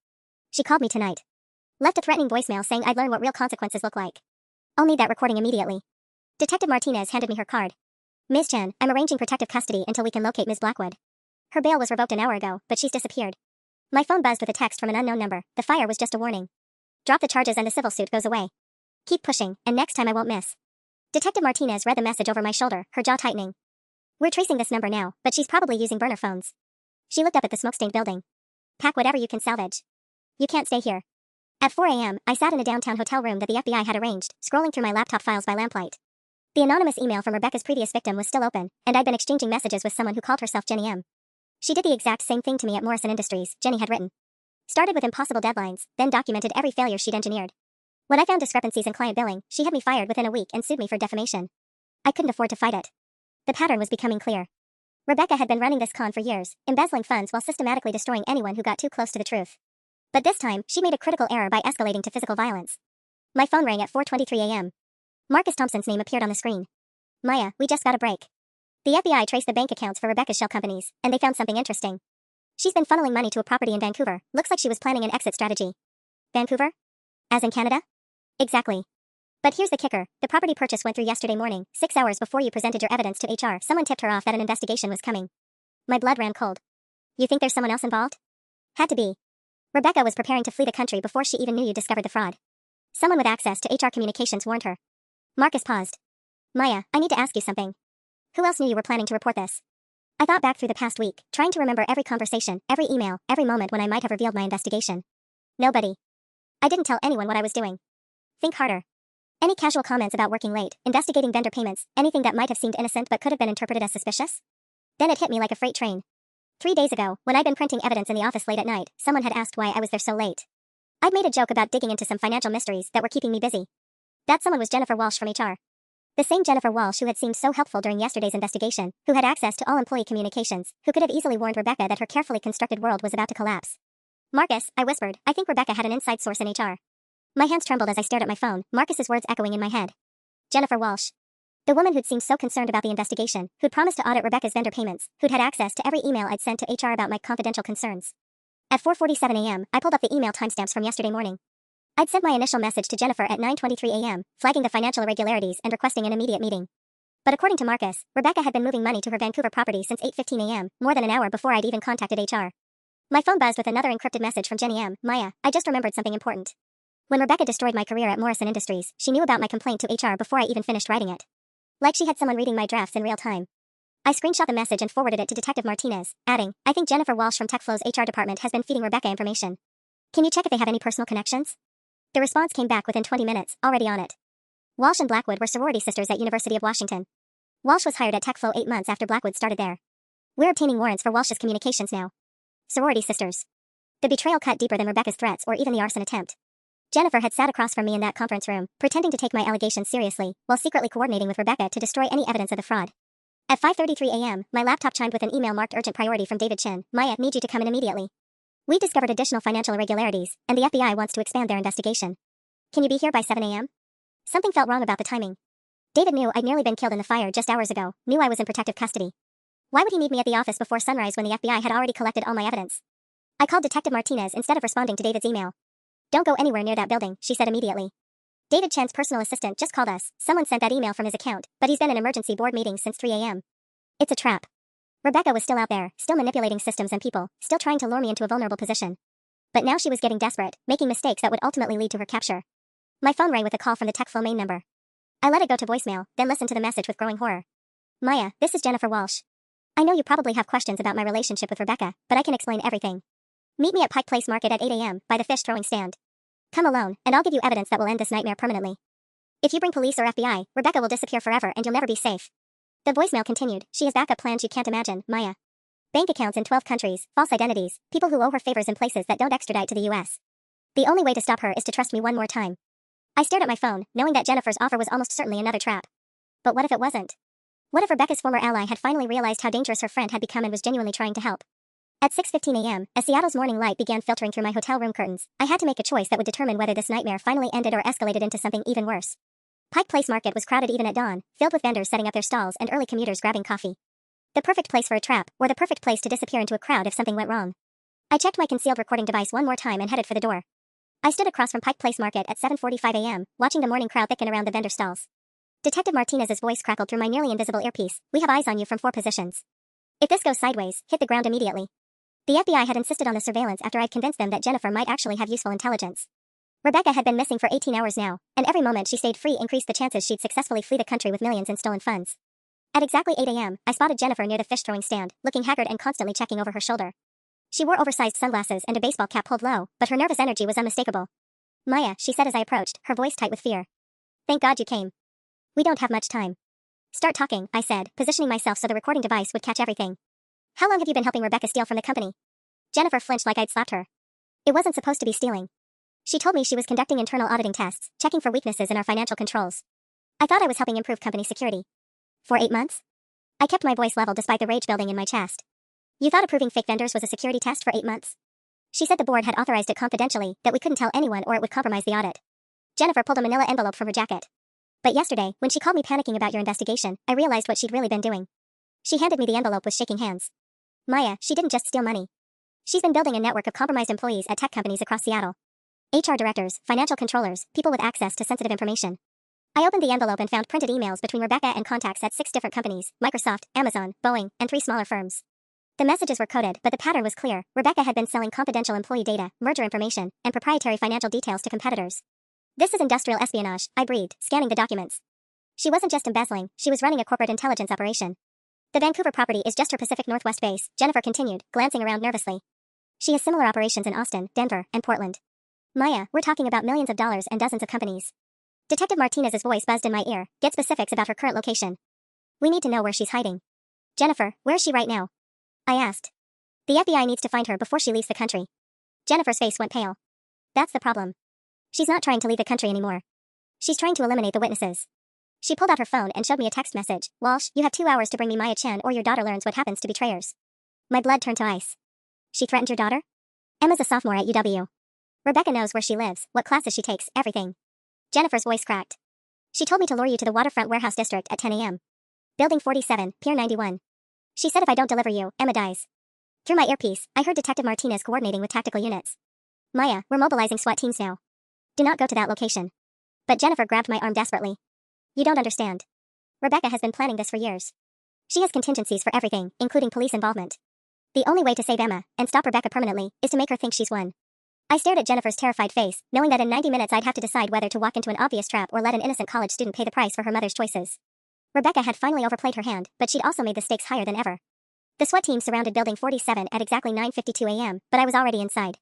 She called me tonight. Left a threatening voicemail saying I'd learn what real consequences look like. I'll need that recording immediately. Detective Martinez handed me her card. "Ms. Chen, I'm arranging protective custody until we can locate Ms. Blackwood. Her bail was revoked an hour ago, but she's disappeared." My phone buzzed with a text from an unknown number. The fire was just a warning. "Drop the charges and the civil suit goes away. Keep pushing, and next time I won't miss." Detective Martinez read the message over my shoulder, her jaw tightening. "We're tracing this number now, but she's probably using burner phones." She looked up at the smoke-stained building. Pack whatever you can salvage. You can't stay here. At 4 a.m., I sat in a downtown hotel room that the FBI had arranged, scrolling through my laptop files by lamplight. The anonymous email from Rebecca's previous victim was still open, and I'd been exchanging messages with someone who called herself Jenny M. She did the exact same thing to me at Morrison Industries, Jenny had written. Started with impossible deadlines, then documented every failure she'd engineered. When I found discrepancies in client billing, she had me fired within a week and sued me for defamation. I couldn't afford to fight it. The pattern was becoming clear. Rebecca had been running this con for years, embezzling funds while systematically destroying anyone who got too close to the truth. But this time, she made a critical error by escalating to physical violence. My phone rang at 4:23 a.m. Marcus Thompson's name appeared on the screen. Maya, we just got a break. The FBI traced the bank accounts for Rebecca's shell companies, and they found something interesting. She's been funneling money to a property in Vancouver. Looks like she was planning an exit strategy. Vancouver? As in Canada? Exactly. But here's the kicker. The property purchase went through yesterday morning, 6 hours before you presented your evidence to HR. Someone tipped her off that an investigation was coming. My blood ran cold. You think there's someone else involved? Had to be. Rebecca was preparing to flee the country before she even knew you discovered the fraud. Someone with access to HR communications warned her. Marcus paused. Maya, I need to ask you something. Who else knew you were planning to report this? I thought back through the past week, trying to remember every conversation, every email, every moment when I might have revealed my investigation. Nobody. I didn't tell anyone what I was doing. Think harder. Any casual comments about working late, investigating vendor payments, anything that might have seemed innocent but could have been interpreted as suspicious? Then it hit me like a freight train. 3 days ago, when I'd been printing evidence in the office late at night, someone had asked why I was there so late. I'd made a joke about digging into some financial mysteries that were keeping me busy. That someone was Jennifer Walsh from HR. The same Jennifer Walsh who had seemed so helpful during yesterday's investigation, who had access to all employee communications, who could have easily warned Rebecca that her carefully constructed world was about to collapse. Marcus, I whispered, I think Rebecca had an inside source in HR. My hands trembled as I stared at my phone, Marcus's words echoing in my head. Jennifer Walsh. The woman who'd seemed so concerned about the investigation, who'd promised to audit Rebecca's vendor payments, who'd had access to every email I'd sent to HR about my confidential concerns. At 4:47 a.m., I pulled up the email timestamps from yesterday morning. I'd sent my initial message to Jennifer at 9:23 a.m., flagging the financial irregularities and requesting an immediate meeting. But according to Marcus, Rebecca had been moving money to her Vancouver property since 8:15 a.m., more than an hour before I'd even contacted HR. My phone buzzed with another encrypted message from Jenny M. Maya, I just remembered something important. When Rebecca destroyed my career at Morrison Industries, she knew about my complaint to HR before I even finished writing it. Like she had someone reading my drafts in real time. I screenshot the message and forwarded it to Detective Martinez, adding, I think Jennifer Walsh from TechFlow's HR department has been feeding Rebecca information. Can you check if they have any personal connections? The response came back within 20 minutes, already on it. Walsh and Blackwood were sorority sisters at University of Washington. Walsh was hired at TechFlow 8 months after Blackwood started there. We're obtaining warrants for Walsh's communications now. Sorority sisters. The betrayal cut deeper than Rebecca's threats or even the arson attempt. Jennifer had sat across from me in that conference room, pretending to take my allegations seriously, while secretly coordinating with Rebecca to destroy any evidence of the fraud. At 5:33 a.m., my laptop chimed with an email marked urgent priority from David Chin. Maya, need you to come in immediately. We discovered additional financial irregularities, and the FBI wants to expand their investigation. Can you be here by 7 a.m.? Something felt wrong about the timing. David knew I'd nearly been killed in the fire just hours ago, knew I was in protective custody. Why would he need me at the office before sunrise when the FBI had already collected all my evidence? I called Detective Martinez instead of responding to David's email. Don't go anywhere near that building, she said immediately. David Chen's personal assistant just called us. Someone sent that email from his account, but he's been in emergency board meetings since 3 a.m. It's a trap. Rebecca was still out there, still manipulating systems and people, still trying to lure me into a vulnerable position. But now she was getting desperate, making mistakes that would ultimately lead to her capture. My phone rang with a call from the TechFlow main number. I let it go to voicemail, then listened to the message with growing horror. Maya, this is Jennifer Walsh. I know you probably have questions about my relationship with Rebecca, but I can explain everything. Meet me at Pike Place Market at 8 a.m., by the fish throwing stand. Come alone, and I'll give you evidence that will end this nightmare permanently. If you bring police or FBI, Rebecca will disappear forever and you'll never be safe. The voicemail continued, she has backup plans you can't imagine, Maya. Bank accounts in 12 countries, false identities, people who owe her favors in places that don't extradite to the US. The only way to stop her is to trust me one more time. I stared at my phone, knowing that Jennifer's offer was almost certainly another trap. But what if it wasn't? What if Rebecca's former ally had finally realized how dangerous her friend had become and was genuinely trying to help? At 6:15 a.m., as Seattle's morning light began filtering through my hotel room curtains, I had to make a choice that would determine whether this nightmare finally ended or escalated into something even worse. Pike Place Market was crowded even at dawn, filled with vendors setting up their stalls and early commuters grabbing coffee. The perfect place for a trap, or the perfect place to disappear into a crowd if something went wrong. I checked my concealed recording device one more time and headed for the door. I stood across from Pike Place Market at 7:45 a.m., watching the morning crowd thicken around the vendor stalls. Detective Martinez's voice crackled through my nearly invisible earpiece. We have eyes on you from 4 positions. If this goes sideways, hit the ground immediately. The FBI had insisted on the surveillance after I'd convinced them that Jennifer might actually have useful intelligence. Rebecca had been missing for 18 hours now, and every moment she stayed free increased the chances she'd successfully flee the country with millions in stolen funds. At exactly 8 a.m., I spotted Jennifer near the fish throwing stand, looking haggard and constantly checking over her shoulder. She wore oversized sunglasses and a baseball cap pulled low, but her nervous energy was unmistakable. Maya, she said as I approached, her voice tight with fear. Thank God you came. We don't have much time. Start talking, I said, positioning myself so the recording device would catch everything. How long have you been helping Rebecca steal from the company? Jennifer flinched like I'd slapped her. It wasn't supposed to be stealing. She told me she was conducting internal auditing tests, checking for weaknesses in our financial controls. I thought I was helping improve company security. For 8 months? I kept my voice level despite the rage building in my chest. You thought approving fake vendors was a security test for 8 months? She said the board had authorized it confidentially, that we couldn't tell anyone or it would compromise the audit. Jennifer pulled a manila envelope from her jacket. But yesterday, when she called me panicking about your investigation, I realized what she'd really been doing. She handed me the envelope with shaking hands. Maya, she didn't just steal money. She's been building a network of compromised employees at tech companies across Seattle. HR directors, financial controllers, people with access to sensitive information. I opened the envelope and found printed emails between Rebecca and contacts at 6 different companies, Microsoft, Amazon, Boeing, and 3 smaller firms. The messages were coded, but the pattern was clear. Rebecca had been selling confidential employee data, merger information, and proprietary financial details to competitors. This is industrial espionage, I breathed, scanning the documents. She wasn't just embezzling, she was running a corporate intelligence operation. The Vancouver property is just her Pacific Northwest base, Jennifer continued, glancing around nervously. She has similar operations in Austin, Denver, and Portland. Maya, we're talking about millions of dollars and dozens of companies. Detective Martinez's voice buzzed in my ear. Get specifics about her current location. We need to know where she's hiding. Jennifer, where is she right now? I asked. The FBI needs to find her before she leaves the country. Jennifer's face went pale. That's the problem. She's not trying to leave the country anymore. She's trying to eliminate the witnesses. She pulled out her phone and showed me a text message. Walsh, you have 2 hours to bring me Maya Chen or your daughter learns what happens to betrayers. My blood turned to ice. She threatened your daughter? Emma's a sophomore at UW. Rebecca knows where she lives, what classes she takes, everything. Jennifer's voice cracked. She told me to lure you to the Waterfront Warehouse District at 10 a.m. Building 47, Pier 91. She said if I don't deliver you, Emma dies. Through my earpiece, I heard Detective Martinez coordinating with tactical units. Maya, we're mobilizing SWAT teams now. Do not go to that location. But Jennifer grabbed my arm desperately. You don't understand. Rebecca has been planning this for years. She has contingencies for everything, including police involvement. The only way to save Emma, and stop Rebecca permanently, is to make her think she's won. I stared at Jennifer's terrified face, knowing that in 90 minutes I'd have to decide whether to walk into an obvious trap or let an innocent college student pay the price for her mother's choices. Rebecca had finally overplayed her hand, but she'd also made the stakes higher than ever. The SWAT team surrounded Building 47 at exactly 9:52 a.m., but I was already inside.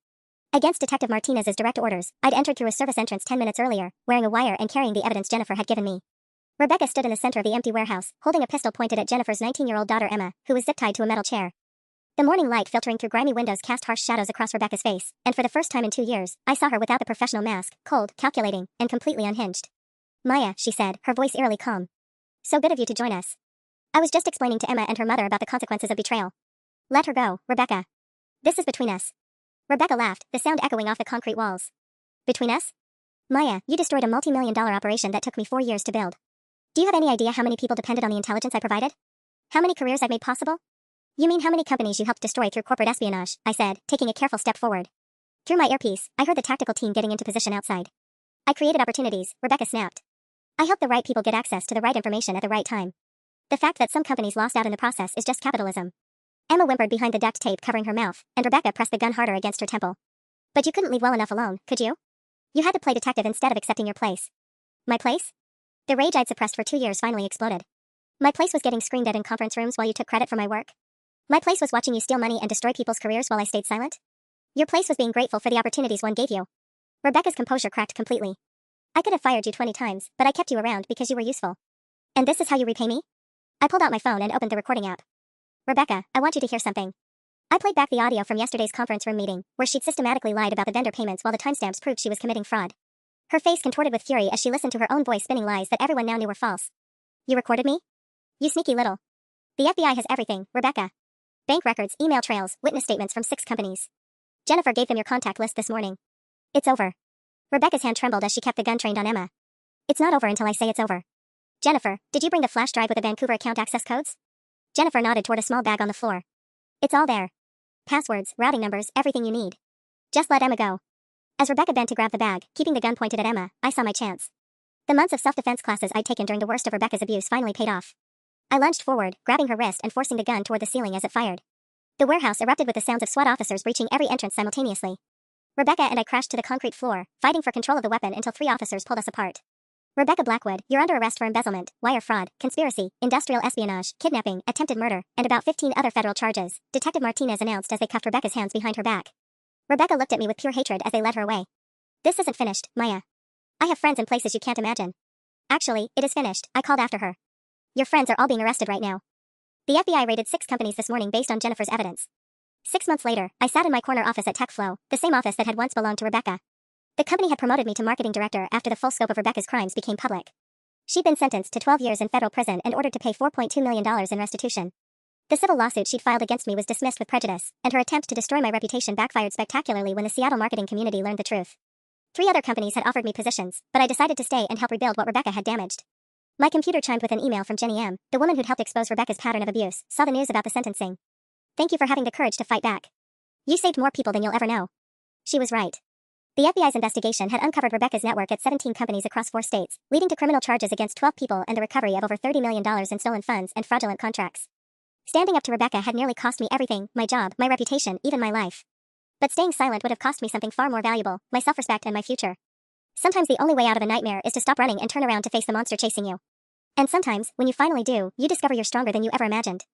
Against Detective Martinez's direct orders, I'd entered through a service entrance 10 minutes earlier, wearing a wire and carrying the evidence Jennifer had given me. Rebecca stood in the center of the empty warehouse, holding a pistol pointed at Jennifer's 19-year-old daughter Emma, who was zip-tied to a metal chair. The morning light filtering through grimy windows cast harsh shadows across Rebecca's face, and for the first time in 2 years, I saw her without the professional mask, cold, calculating, and completely unhinged. Maya, she said, her voice eerily calm. So good of you to join us. I was just explaining to Emma and her mother about the consequences of betrayal. Let her go, Rebecca. This is between us. Rebecca laughed, the sound echoing off the concrete walls. Between us? Maya, you destroyed a multi-million-dollar operation that took me 4 years to build. Do you have any idea how many people depended on the intelligence I provided? How many careers I've made possible? You mean how many companies you helped destroy through corporate espionage, I said, taking a careful step forward. Through my earpiece, I heard the tactical team getting into position outside. I created opportunities, Rebecca snapped. I helped the right people get access to the right information at the right time. The fact that some companies lost out in the process is just capitalism. Emma whimpered behind the duct tape covering her mouth, and Rebecca pressed the gun harder against her temple. But you couldn't leave well enough alone, could you? You had to play detective instead of accepting your place. My place? The rage I'd suppressed for 2 years finally exploded. My place was getting screamed at in conference rooms while you took credit for my work. My place was watching you steal money and destroy people's careers while I stayed silent. Your place was being grateful for the opportunities one gave you. Rebecca's composure cracked completely. I could have fired you 20 times, but I kept you around because you were useful. And this is how you repay me? I pulled out my phone and opened the recording app. Rebecca, I want you to hear something. I played back the audio from yesterday's conference room meeting, where she'd systematically lied about the vendor payments while the timestamps proved she was committing fraud. Her face contorted with fury as she listened to her own voice spinning lies that everyone now knew were false. You recorded me? You sneaky little. The FBI has everything, Rebecca. Bank records, email trails, witness statements from 6 companies. Jennifer gave them your contact list this morning. It's over. Rebecca's hand trembled as she kept the gun trained on Emma. It's not over until I say it's over. Jennifer, did you bring the flash drive with the Vancouver account access codes? Jennifer nodded toward a small bag on the floor. It's all there. Passwords, routing numbers, everything you need. Just let Emma go. As Rebecca bent to grab the bag, keeping the gun pointed at Emma, I saw my chance. The months of self-defense classes I'd taken during the worst of Rebecca's abuse finally paid off. I lunged forward, grabbing her wrist and forcing the gun toward the ceiling as it fired. The warehouse erupted with the sounds of SWAT officers breaching every entrance simultaneously. Rebecca and I crashed to the concrete floor, fighting for control of the weapon until 3 officers pulled us apart. Rebecca Blackwood, you're under arrest for embezzlement, wire fraud, conspiracy, industrial espionage, kidnapping, attempted murder, and about 15 other federal charges, Detective Martinez announced as they cuffed Rebecca's hands behind her back. Rebecca looked at me with pure hatred as they led her away. This isn't finished, Maya. I have friends in places you can't imagine. Actually, it is finished, I called after her. Your friends are all being arrested right now. The FBI raided 6 companies this morning based on Jennifer's evidence. 6 months later, I sat in my corner office at TechFlow, the same office that had once belonged to Rebecca. The company had promoted me to marketing director after the full scope of Rebecca's crimes became public. She'd been sentenced to 12 years in federal prison and ordered to pay $4.2 million in restitution. The civil lawsuit she'd filed against me was dismissed with prejudice, and her attempt to destroy my reputation backfired spectacularly when the Seattle marketing community learned the truth. 3 other companies had offered me positions, but I decided to stay and help rebuild what Rebecca had damaged. My computer chimed with an email from Jenny M., the woman who'd helped expose Rebecca's pattern of abuse, saw the news about the sentencing. Thank you for having the courage to fight back. You saved more people than you'll ever know. She was right. The FBI's investigation had uncovered Rebecca's network at 17 companies across 4 states, leading to criminal charges against 12 people and the recovery of over $30 million in stolen funds and fraudulent contracts. Standing up to Rebecca had nearly cost me everything, my job, my reputation, even my life. But staying silent would have cost me something far more valuable, my self-respect and my future. Sometimes the only way out of a nightmare is to stop running and turn around to face the monster chasing you. And sometimes, when you finally do, you discover you're stronger than you ever imagined.